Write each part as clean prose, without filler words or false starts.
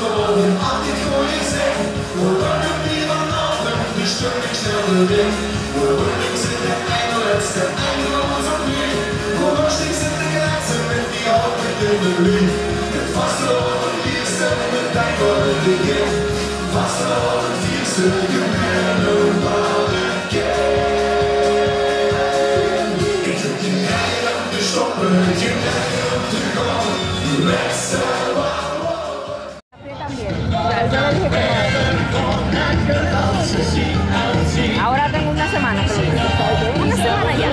verloren, altijd voor jezelf. We worden weer aan anderen, de stuk snel weg. We worden in de engelste engel onze buurt. We worsten in de grenzen met die altijd in de lucht. Het vaste op het eerste, met tijd voor het begin. Vaste op het eerste, je bent een bouwde kern. Ik druk je rijden om te stoppen, je rijden om te gaan. Ahora tengo una semana, una semana ya.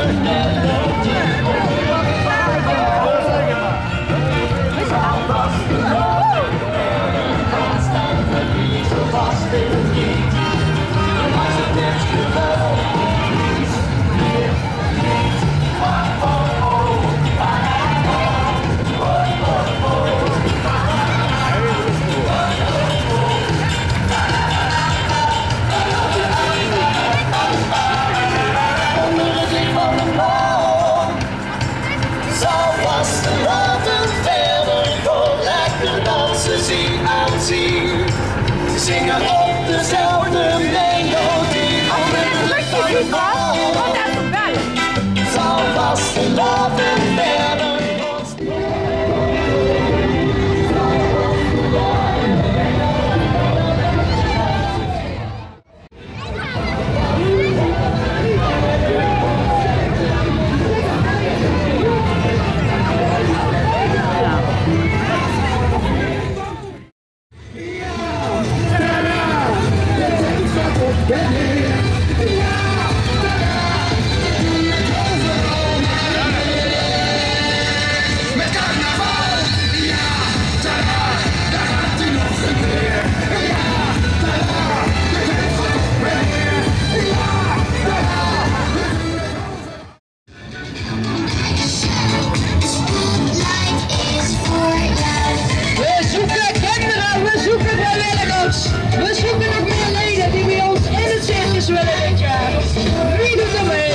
Zingen op dezelfde melodie. Zal vast de laten verder. We zoeken nog meer leden die bij ons in het circus willen dit jaar. Wie doet er mee?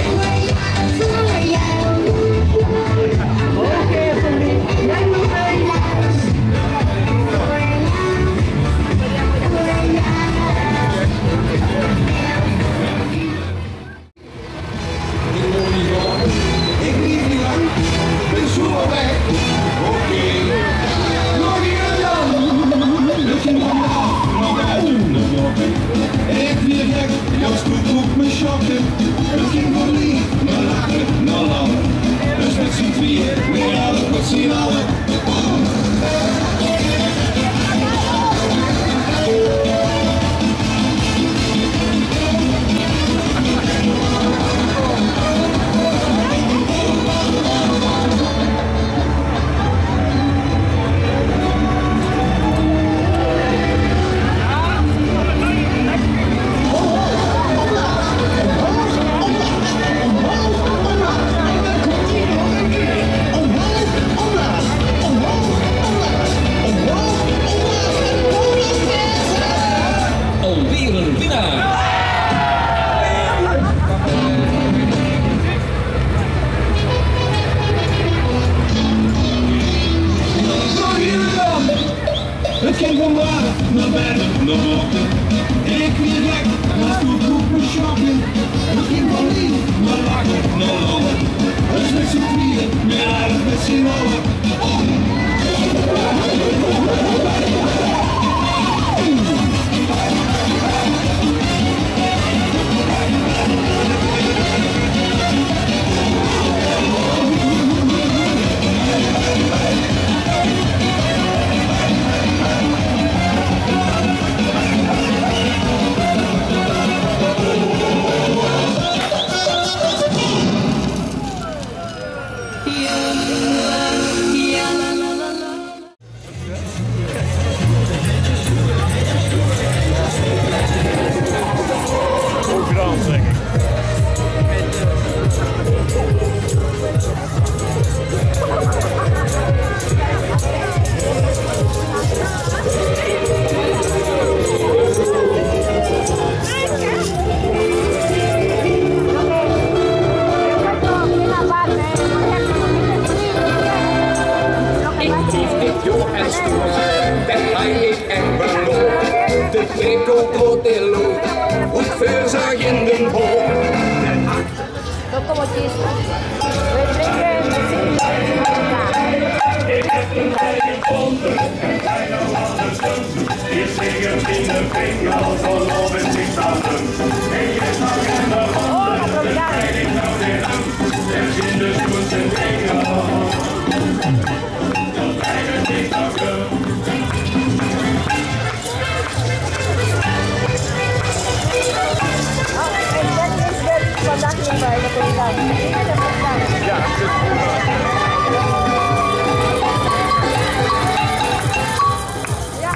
Oké, familie. Jij doet mee. Ik lief niet lang, ben zo weg. Oké, nog hier dan. Ik weer gek, jouw stoet roept me schokken. Het ging voor lief, maar lachen, nou langer. Dus met z'n tweeën, weer alle wat zien allen. Het ging van waar naar beneden, naar boven. Ik weer gek, maar stoet roept me schokken. Het ging van lief, naar lachen, naar lachen. Dus met z'n tweeën, meer aardig met z'n allen. Ik geef dit jong en stoer, ben hij ik en Krokodillo, goed verzag in den boom. Locomotief. We drinken Ik heb een bij gevonden en bijna alles doen. Je zingert in de vinger van love en zichthouden. En je staat in de handen, de leiding nou weer aan. Er zien de schoens en dingen. Dat leiding niet nou doen. vandaag niet bij de presentatie. Ja, het is goed. Ja,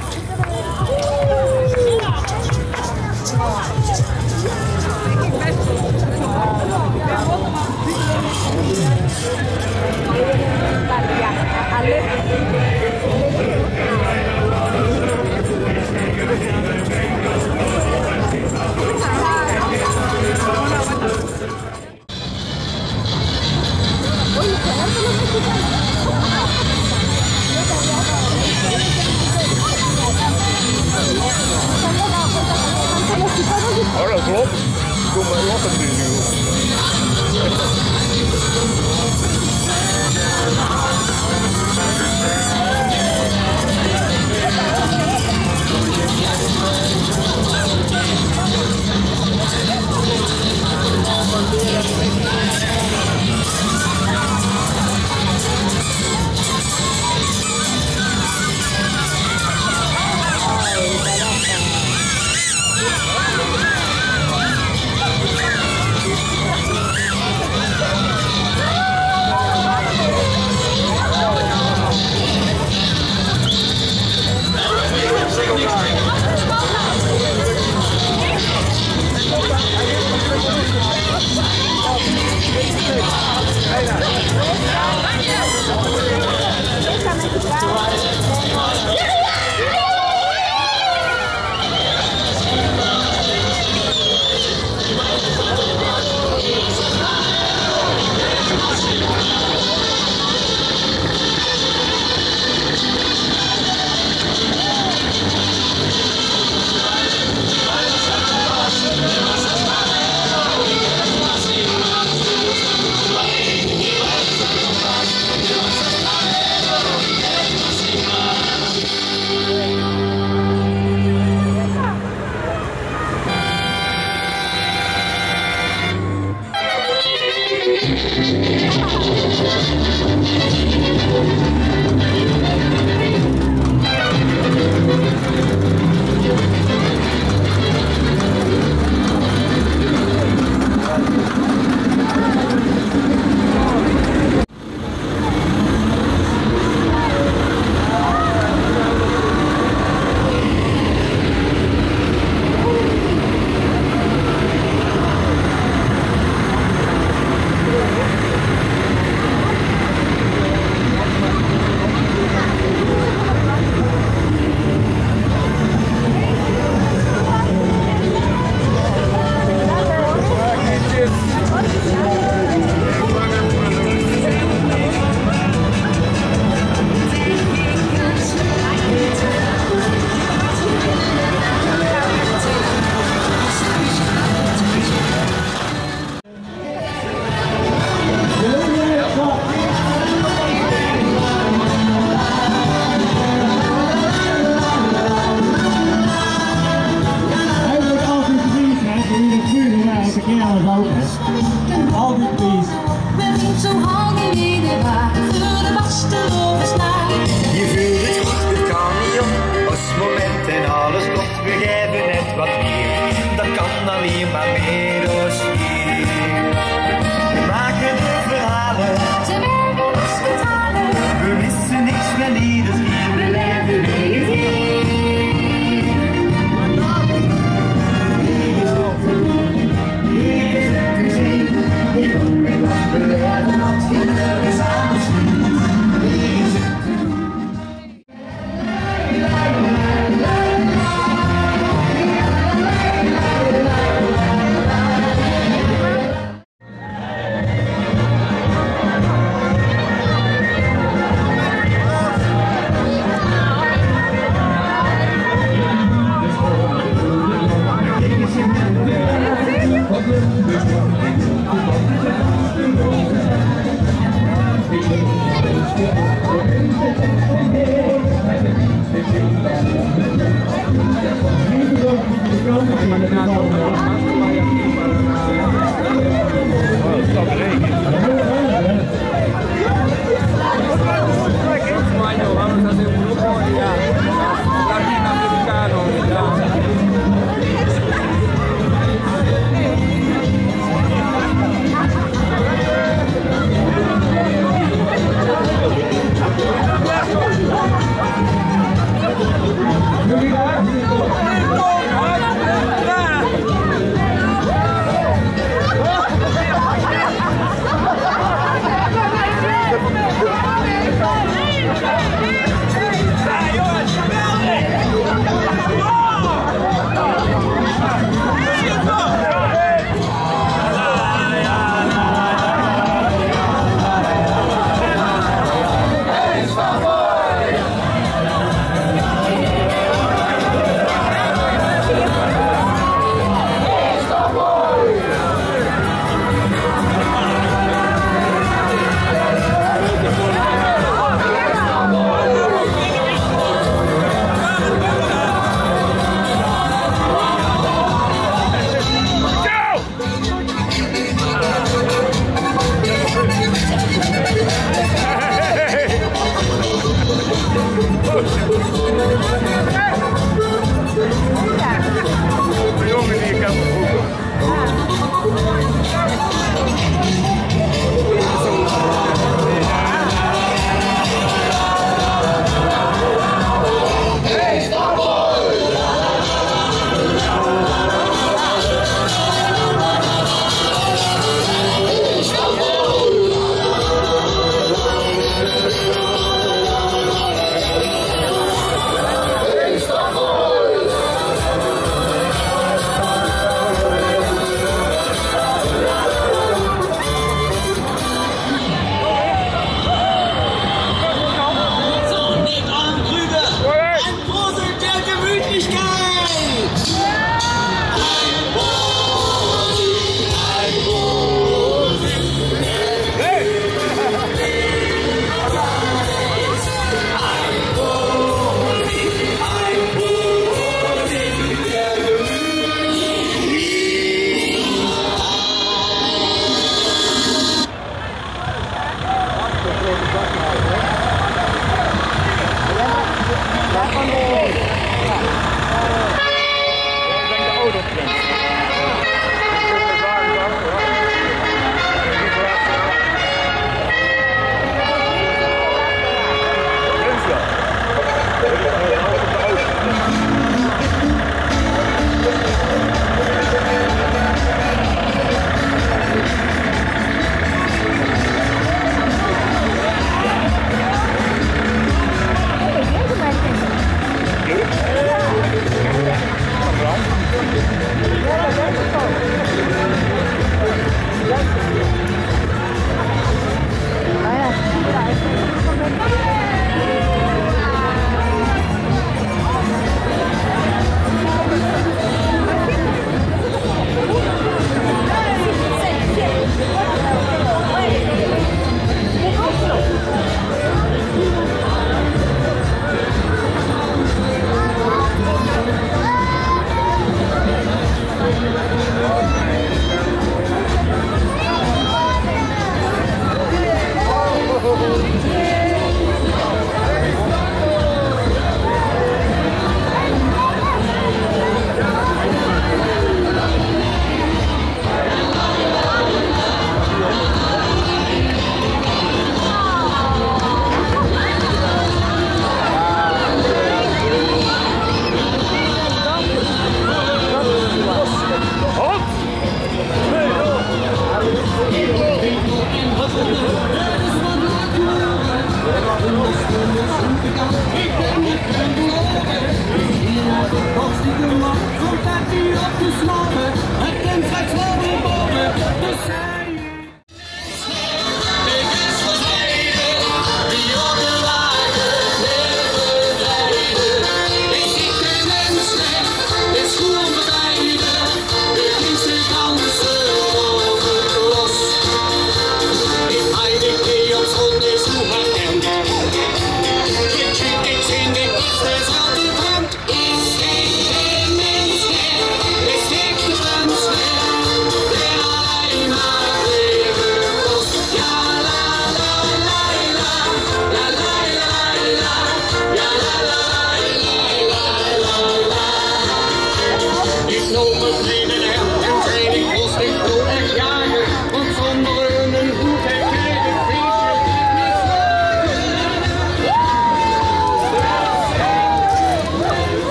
Ja.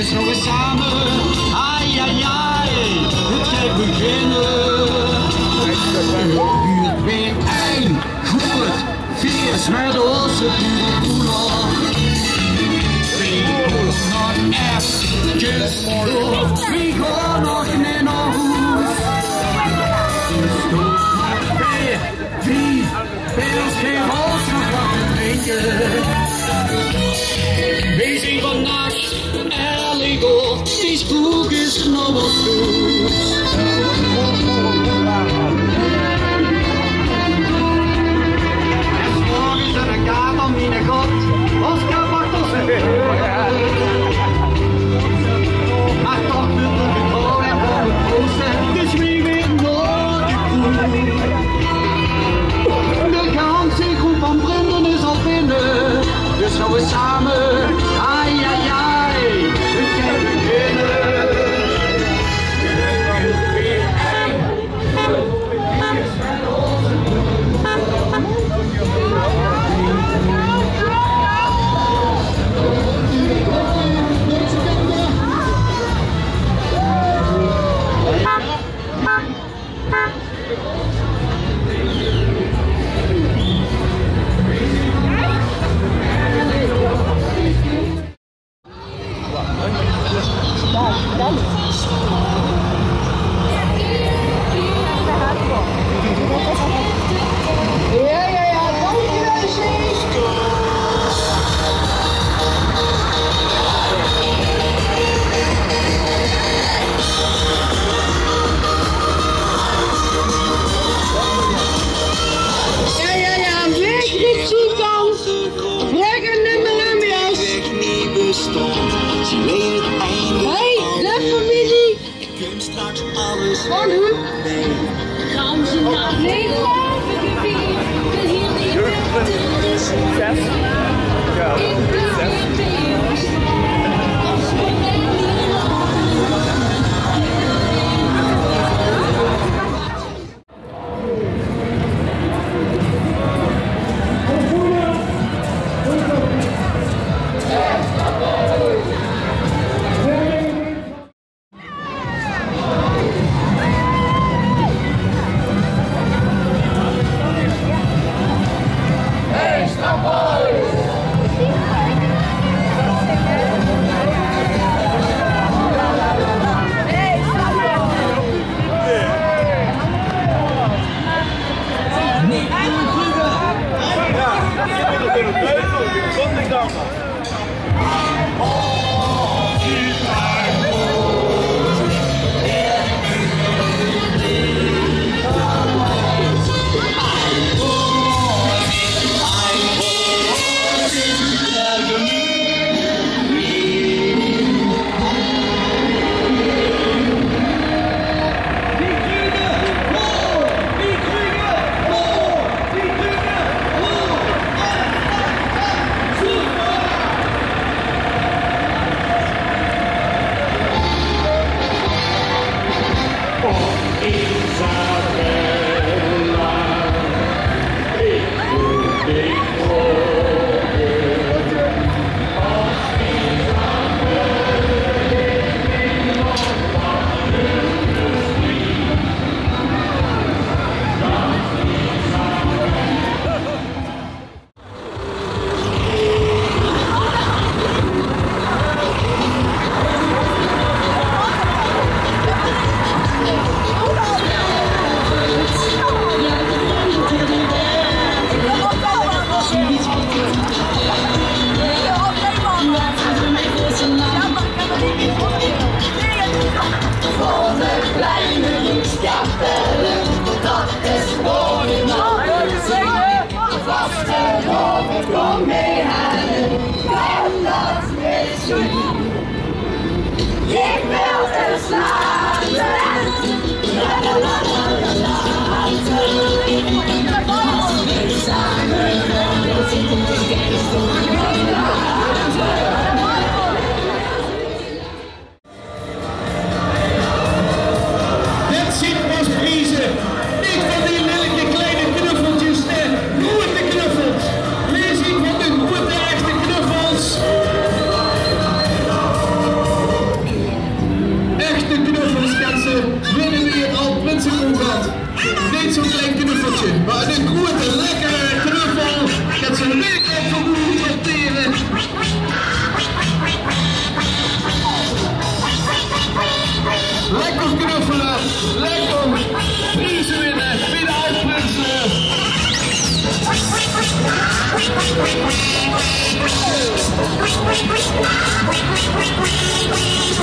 Dus nog eens samen, ai ai ai, het gaat beginnen. Buurt weer eind, goed, vies met onze buurtkoeler. We gaan nog eventjes door, we gaan nog niet naar huis. Stoot maar weer, wie wil geen roos nog wat drinken? We zien vannacht Erligo, die spook is nog wat goed. En morgens aan de kamer, mijn god, Oscar pakt ons weg. Maar toch wil de getrouwd en voor het proosten, dus wie weet nooit de koe. De ganse groep van vrienden is al binnen, dus gaan we samen, ai ai ai, het gaat beginnen.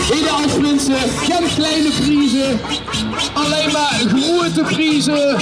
Helaas mensen, geen kleine prijzen, alleen maar grote prijzen.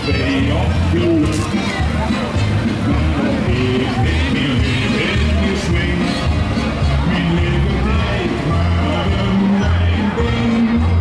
café opgelopen. Ik neem je weer in je swing. Mijn leven dreigt maar een mijn ding.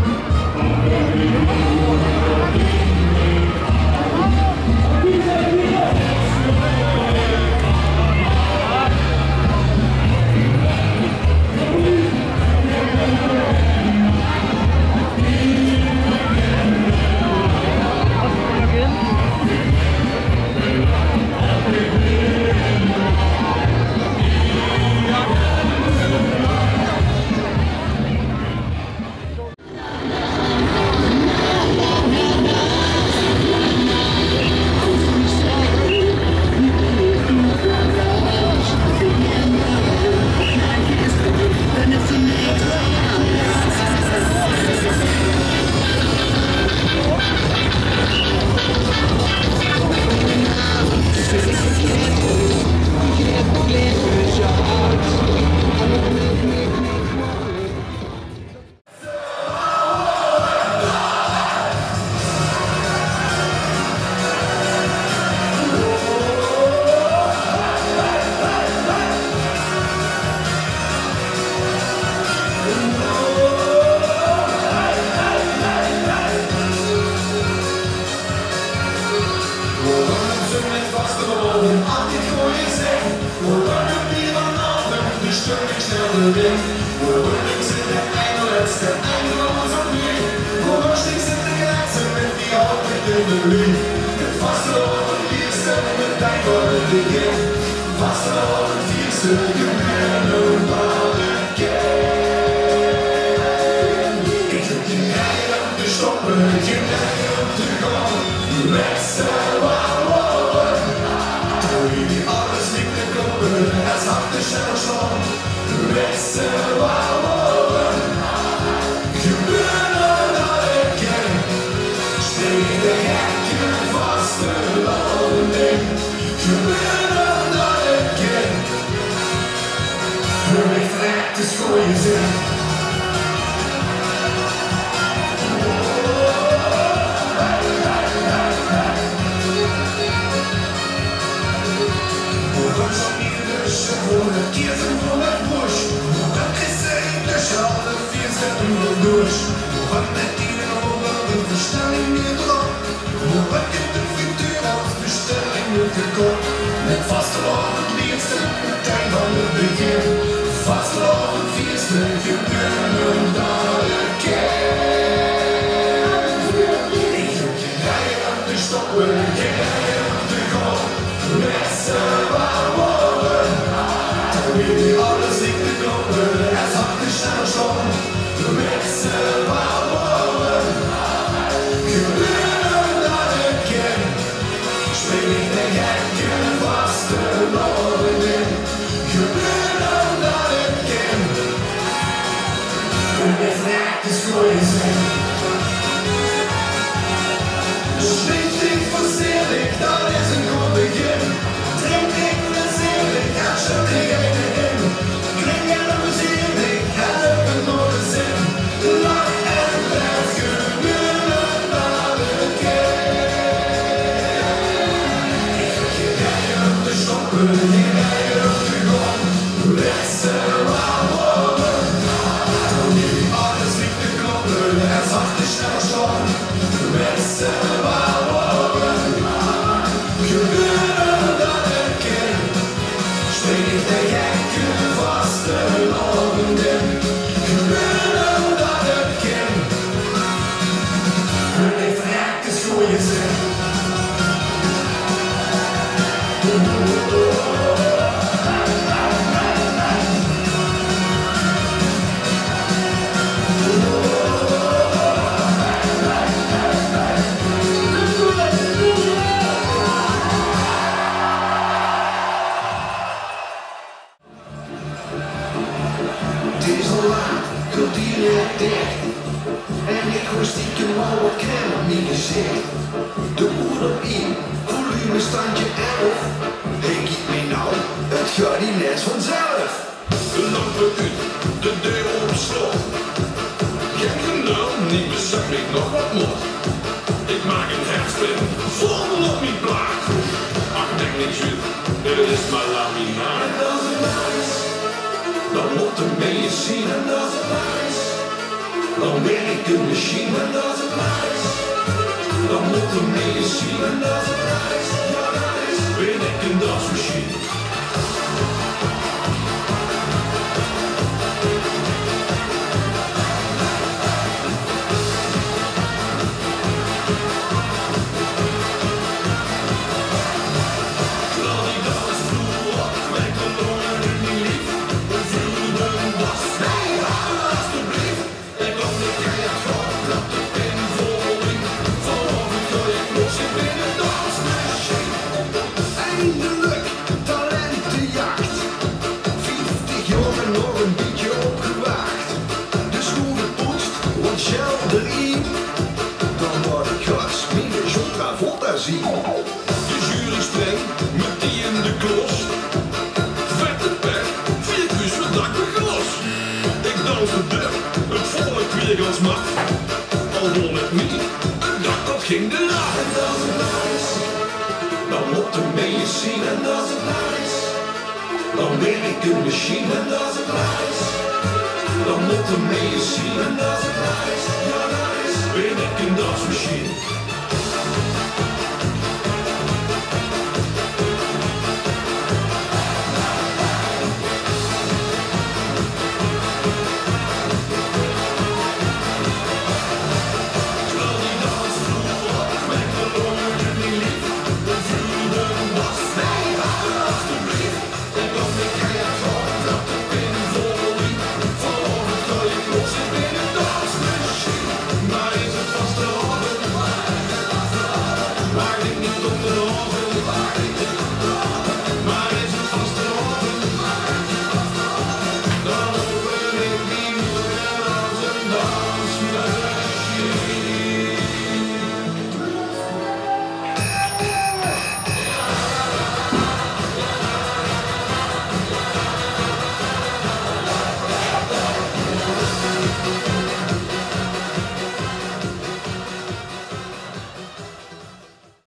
Ik ik maak een herstel, vol op mijn plaat. Ach, denk niet zo, dit is maar laminaat. En dat is nice. Dan moet er mee zien. En dat is nice. Dan ben ik een machine. En dat is nice. Dan moet er mee zien. En dat is nice. Ja, nice. Ben ik een dansmachine. Eindelijk talentenjacht. 50 jaar en nog een beetje opgewaagd. De schoen gepoetst, wat gel erin. Dan word ik gas, meer John Travolta zie. De jury streng, met die in de klos. Vette pek, 4 kus met dak beglos. Ik dans de deur, het volk weer als mat. Al won ik niet, het dak dat ging eraf. En dat is nice. Dan moet er mee zien en dat is nice. Dan ben ik een machine en dat is nice. Dan moet er mee zien en dat is nice. Ja, nice. Ben ik een dansmachine.